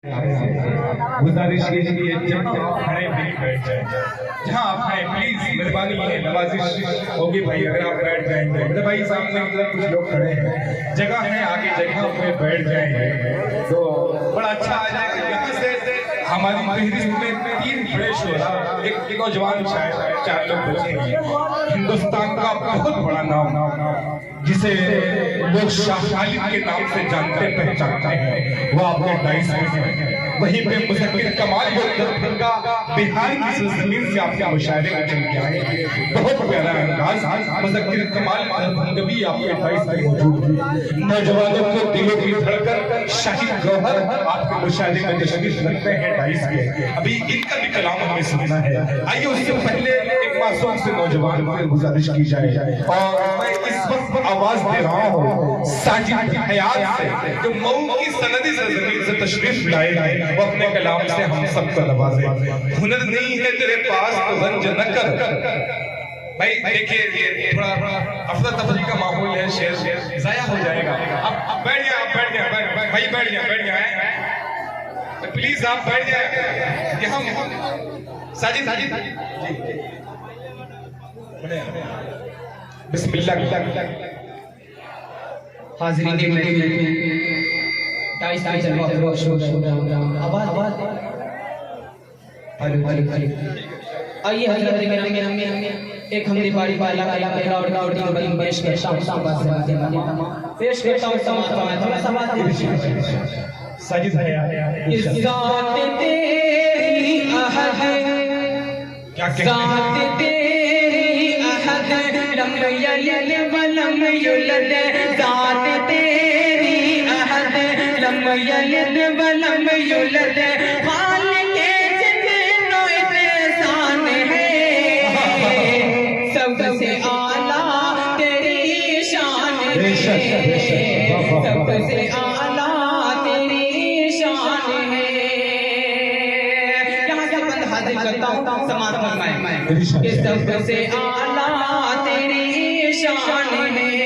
गुजारिश कीजिए जब खड़े भी बैठ जाए, जहाँ आप खड़े प्लीज मेहरबानी है, नवाजिश होगी भाई अगर आप बैठ जाएंगे। मेरे भाई सामने मतलब कुछ लोग खड़े हैं, जगह है आगे, जगह पे बैठ जाएंगे तो बड़ा अच्छा आ जाएगा। यहाँ से हमारी फहरिस्त में 3 बड़े शोरा, एक नौजवान शायर, 4 लोग बचेंगे। हिंदुस्तान का बहुत बड़ा नाम जिसे लोग शाह खालिद के नाम से जानते पहचानते हैं, वो आपके डाइस में है। वहीं पे मुज़फ़्फ़र कमाल का बिहार की ज़मीन से आपके मुशायरे में चल के आए, बहुत प्यारा अंदाज। मुज़फ़्फ़र कमाल कभी आपके डाइस में मौजूद है। नौजवानों को दिलों की धड़कन शाहिद गौहर आपके मुशायरे में तशरीफ रखते हैं डाइस के। अभी इनका भी कलाम हमें सुनना है। आइए उससे पहले एक मासूम से नौजवान को गुजारिश की जाए, और मैं इस वक्त आवाज दे रहा हूँ साजिद हयात से, जो मऊ की सनदी ज़मीन से तशरीफ लाए, वो अपने कलाम से हम सबको नवाजे। हुनर नहीं है तेरे पास तो रंज न कर। भाई देखिए थोड़ा अफरा तफरी का माहौल है, शेर जाया हो जाएगा। अब बैठ जाए, आप बैठ जाए भाई, बैठ जाए, प्लीज आप बैठ जाए। यहाँ साजिद बिस्मिल्लाह। हाज़िरीन ताइस जलवा आवाज आइए हज़रत गिरामी एक हमने बारी वाला और दिन पेश के शाम पेश करता हूं समाज थोड़ा समाज साजिद है इस ज़ात तेरी अहद क्या ज़ात तेरी अहद लम यलिद वलम युलद। ज़ात तेरी अहद लम यलिद वलम युलद। खालिक़ जिन्नो इंसान है, सबसे आला तेरी शान है, सबसे आला तेरी शान है। यहाँ से बंद हाजिर करता हूँ समाज फरमाए, सबसे आला तेरी शान है।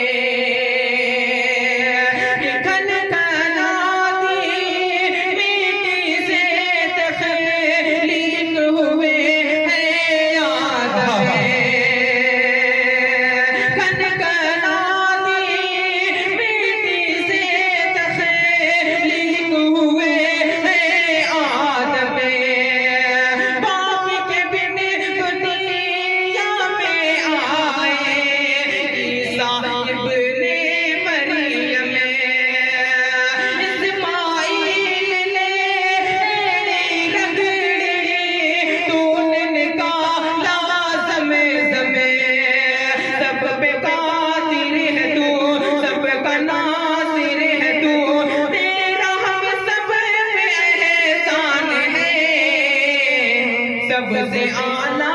सबसे आला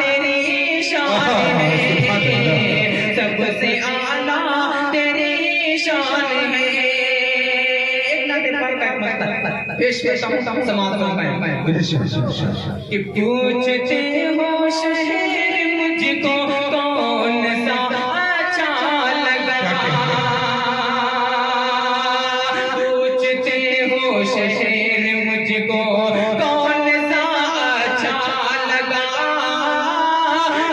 तेरी शान है, सबसे आला तेरी शान है। पेश करता हूँ समाज में कि पूछते हो शहर मुझको कौन सा अच्छा लगा, पूछते हो शहर मुझको कौन सा अच्छा लगा,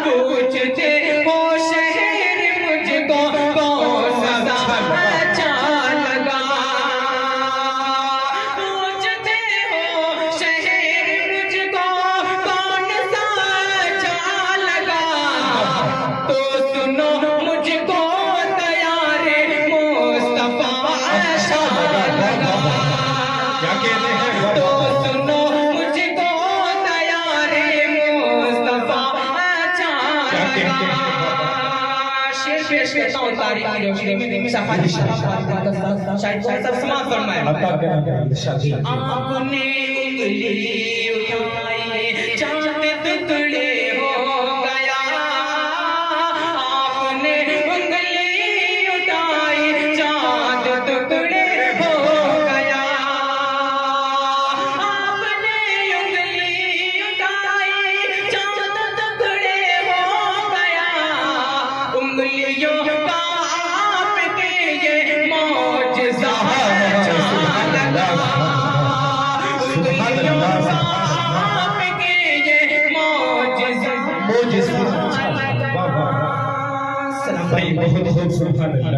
पूछते हो शहर मुझको कौन सा अच्छा लगा, पूछते हो शहर मुझको कौन सा अच्छा लगा, तो सुनो मुझको तैयार मुस्तफा अच्छा लगा, क्या कहते हैं तो सुनो मुझको तैयार मुस्तफा अच्छा लगा। शेर पेश करता हूँ तारीख की रोशनी में सफारी शायद सब समाज फरमाए। आपने उंगली उठाई चांद टुकड़े हो गया, आपने उंगली उठाई चांद टुकड़े हो गया, आपने उंगली उठाई चांद टुकड़े हो गया, उंगलियों का आपके ये मौजज़ा अच्छा लगा, भाई बहुत खूब सुभान अल्लाह।